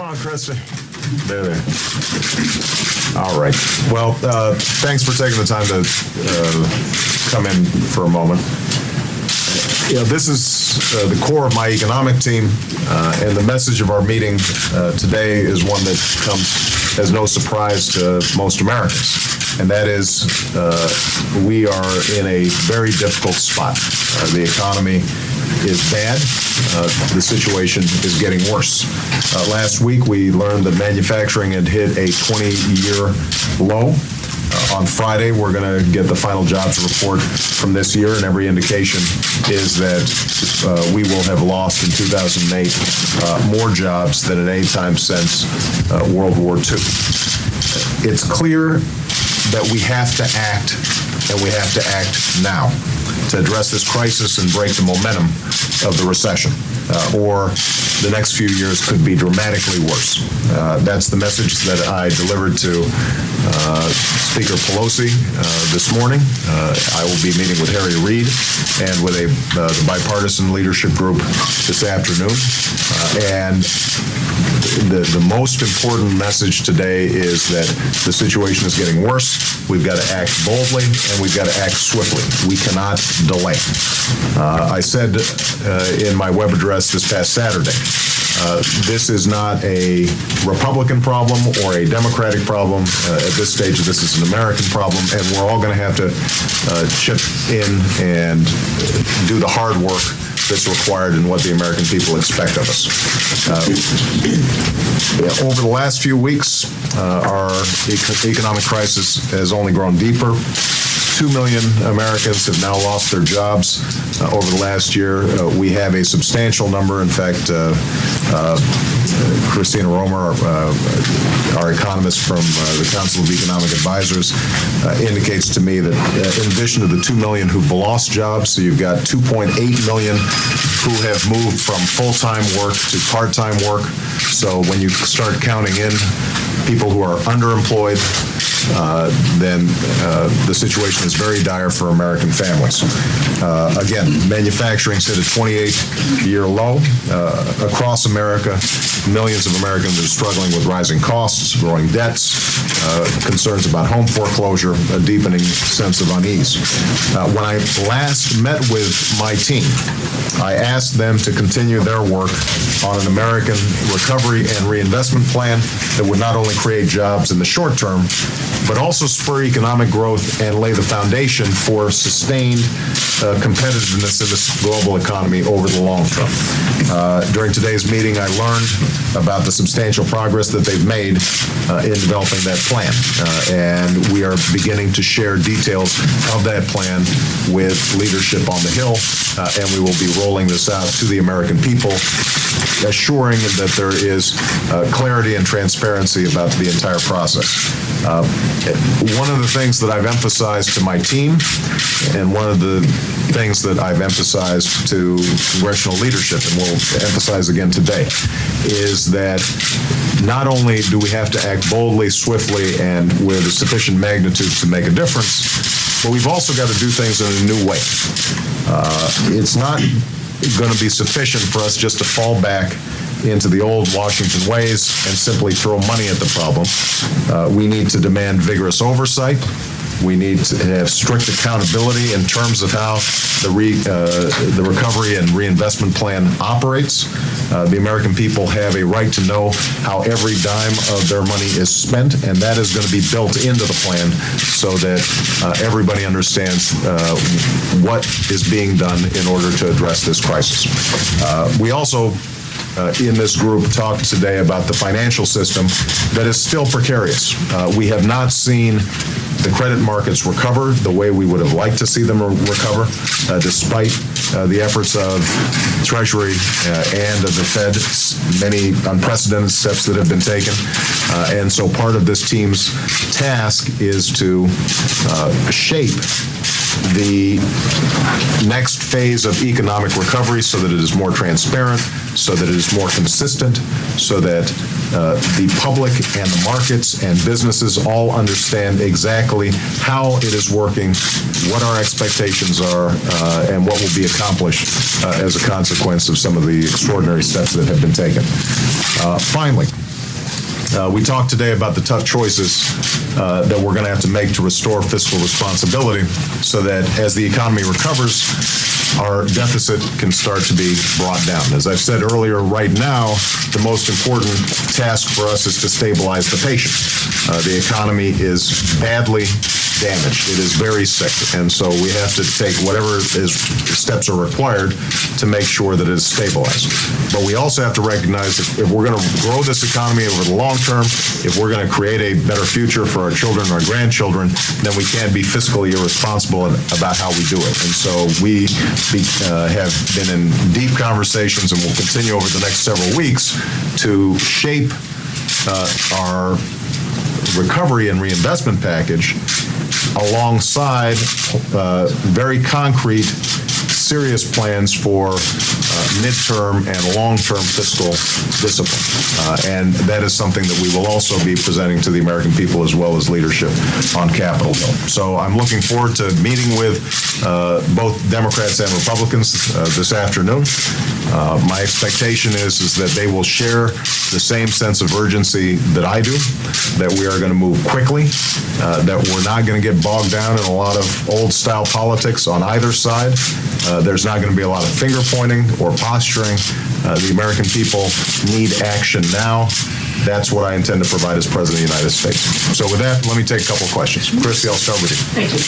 on, Kristen. There. All right. Well, thanks for taking the time to come in for a moment. This is the core of my economic team, and the message of our meeting today is one that comes as no surprise to most Americans, and that is we are in a very difficult spot. The economy is bad. The situation is getting worse. Last week, we learned that manufacturing had hit a 20-year low. On Friday, we're going to get the final jobs report from this year, and every indication is that we will have lost in 2008 more jobs than at any time since World War II. It's clear that we have to act, and we have to act now to address this crisis and break the momentum of the recession, or the next few years could be dramatically worse. That's the message that I delivered to Speaker Pelosi this morning. I will be meeting with Harry Reid and with the bipartisan leadership group this afternoon. And the most important message today is that the situation is getting worse. We've got to act boldly, and we've got to act swiftly. We cannot delay. I said in my web address this past Saturday, this is not a Republican problem or a Democratic problem. At this stage, this is an American problem, and we're all going to have to chip in and do the hard work that's required and what the American people expect of us. Over the last few weeks, our economic crisis has only grown deeper. 2 million Americans have now lost their jobs over the last year. We have a substantial number. In fact, Christina Romer, our economist from the Council of Economic Advisors, indicates to me that in addition to the 2 million who've lost jobs, so you've got 2.8 million who have moved from full-time work to part-time work. So when you start counting in people who are underemployed, then the situation is very dire for American families. Again, manufacturing's hit a 28-year low across America. Millions of Americans are struggling with rising costs, growing debts, concerns about home foreclosure, a deepening sense of unease. When I last met with my team, I asked them to continue their work on an American recovery and reinvestment plan that would not only create jobs in the short term, but also spur economic growth and lay the foundation for sustained competitiveness in this global economy over the long term. During today's meeting, I learned about the substantial progress that they've made in developing that plan. And we are beginning to share details of that plan with leadership on the Hill, and we will be rolling this out to the American people, assuring that there is clarity and transparency about the entire process. One of the things that I've emphasized to my team, and one of the things that I've emphasized to congressional leadership, and will emphasize again today, is that not only do we have to act boldly, swiftly, and with a sufficient magnitude to make a difference, but we've also got to do things in a new way. It's not going to be sufficient for us just to fall back into the old Washington ways and simply throw money at the problem. We need to demand vigorous oversight. We need to have strict accountability in terms of how the recovery and reinvestment plan operates. The American people have a right to know how every dime of their money is spent, and that is going to be built into the plan so that everybody understands what is being done in order to address this crisis. We also in this group talked today about the financial system that is still precarious. We have not seen the credit markets recover the way we would have liked to see them recover, despite the efforts of Treasury and of the Fed, many unprecedented steps that have been taken. And so part of this team's task is to shape the next phase of economic recovery so that it is more transparent, so that it is more consistent, so that the public and the markets and businesses all understand exactly how it is working, what our expectations are, and what will be accomplished as a consequence of some of the extraordinary steps that have been taken. Finally, We talked today about the tough choices that we're going to have to make to restore fiscal responsibility so that as the economy recovers, our deficit can start to be brought down. As I've said earlier, right now, the most important task for us is to stabilize the patient. The economy is badly damaged. It is very sick. And so we have to take whatever steps are required to make sure that it is stabilized. But we also have to recognize that if we're going to grow this economy over the long term, if we're going to create a better future for our children and our grandchildren, then we can't be fiscally irresponsible about how we do it. And so we have been in deep conversations and will continue over the next several weeks to shape our recovery and reinvestment package alongside very concrete, serious plans for midterm and long-term fiscal discipline. And that is something that we will also be presenting to the American people as well as leadership on Capitol Hill. So I'm looking forward to meeting with both Democrats and Republicans this afternoon. My expectation is that they will share the same sense of urgency that I do, that we are going to move quickly, that we're not going to get bogged down in a lot of old-style politics on either side. There's not going to be a lot of finger-pointing or posturing. The American people need action now. That's what I intend to provide as President of the United States. So with that, let me take a couple of questions. Christy, I'll start with you. Thank you.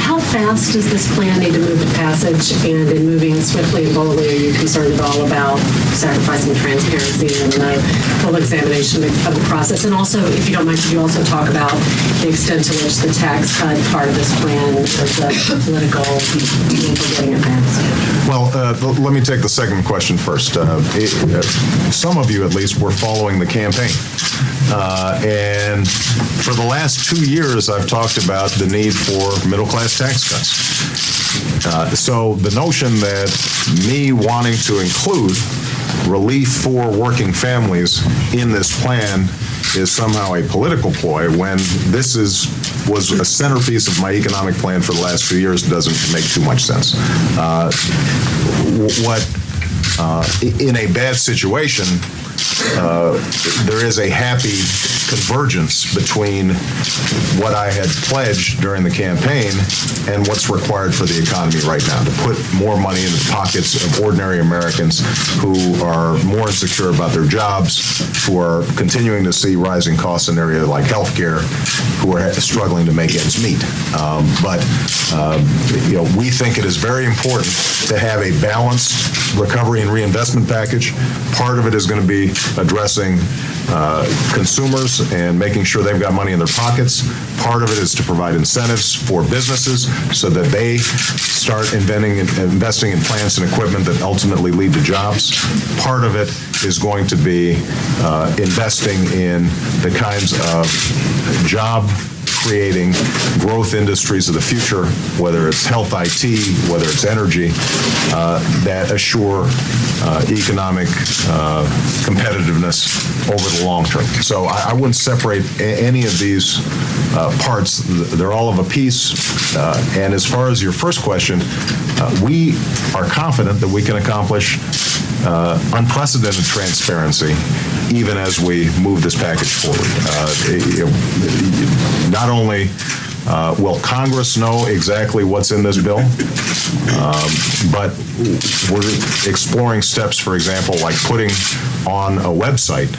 How fast does this plan need to move to passage? And in moving swiftly and boldly, are you concerned at all about sacrificing transparency and the full examination of the process? And also, if you don't mind, could you also talk about the extent to which the tax cut part of this plan is a political deal for getting it passed? Well, let me take the second question first. Some of you, at least, were following the campaign. And for the last 2 years, I've talked about the need for middle-class tax cuts. So the notion that me wanting to include relief for working families in this plan is somehow a political ploy when this was a centerpiece of my economic plan for the last few years doesn't make too much sense. In a bad situation, there is a happy convergence between what I had pledged during the campaign and what's required for the economy right now, to put more money in the pockets of ordinary Americans who are more insecure about their jobs, who are continuing to see rising costs in areas like healthcare, who are struggling to make ends meet. But we think it is very important to have a balanced recovery and reinvestment package. Part of it is going to be addressing consumers and making sure they've got money in their pockets. Part of it is to provide incentives for businesses so that they start investing in plants and equipment that ultimately lead to jobs. Part of it is going to be investing in the kinds of job-creating growth industries of the future, whether it's health IT, whether it's energy, that assure economic competitiveness over the long term. So I wouldn't separate any of these parts. They're all of a piece. And as far as your first question, we are confident that we can accomplish unprecedented transparency even as we move this package forward. Not only will Congress know exactly what's in this bill, but we're exploring steps, for example, like putting on a website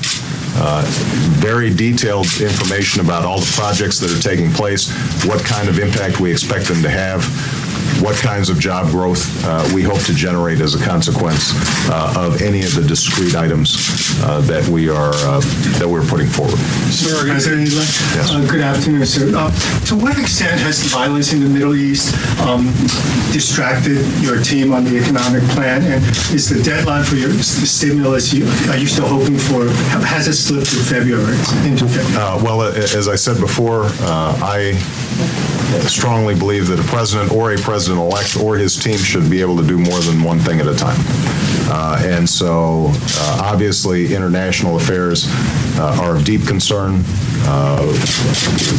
very detailed information about all the projects that are taking place, what kind of impact we expect them to have, what kinds of job growth we hope to generate as a consequence of any of the discrete items that we're putting forward. Sir, President Elect, yes. Good afternoon, sir. To what extent has the violence in the Middle East distracted your team on the economic plan? And is the deadline for the stimulus, are you still hoping for, has it slipped to February, into February? Well, as I said before, I strongly believe that a president or a president-elect or his team should be able to do more than one thing at a time. And so, obviously, international affairs are of deep concern.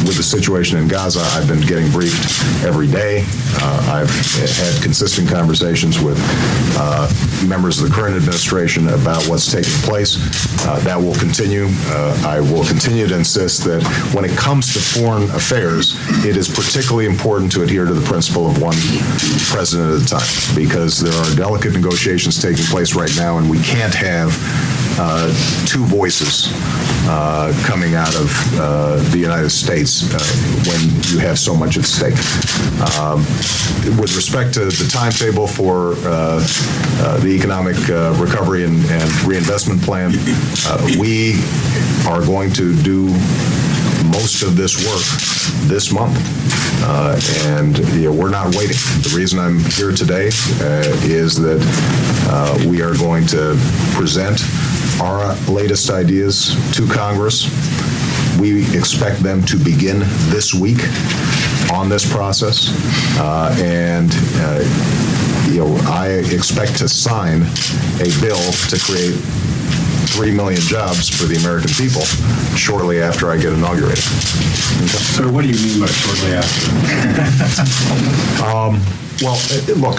With the situation in Gaza, I've been getting briefed every day. I've had consistent conversations with members of the current administration about what's taking place. That will continue. I will continue to insist that when it comes to foreign affairs, it is particularly important to adhere to the principle of one president at a time, because there are delicate negotiations taking place right now, and we can't have two voices coming out of the United States when you have so much at stake. With respect to the timetable for the economic recovery and reinvestment plan, we are going to do most of this work this month, and we're not waiting. The reason I'm here today is that we are going to present our latest ideas to Congress. We expect them to begin this week on this process, and I expect to sign a bill to create 3 million jobs for the American people shortly after I get inaugurated. So what do you mean by shortly after? Well, look,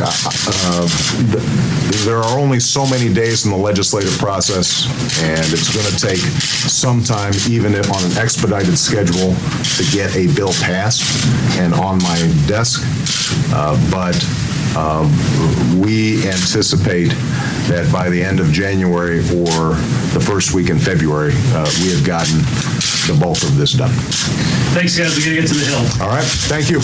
there are only so many days in the legislative process, and it's going to take some time, even if on an expedited schedule, to get a bill passed and on my desk. But we anticipate that by the end of January or the first week in February, we have gotten the bulk of this done. Thanks, guys. We got to get to the Hill. All right. Thank you.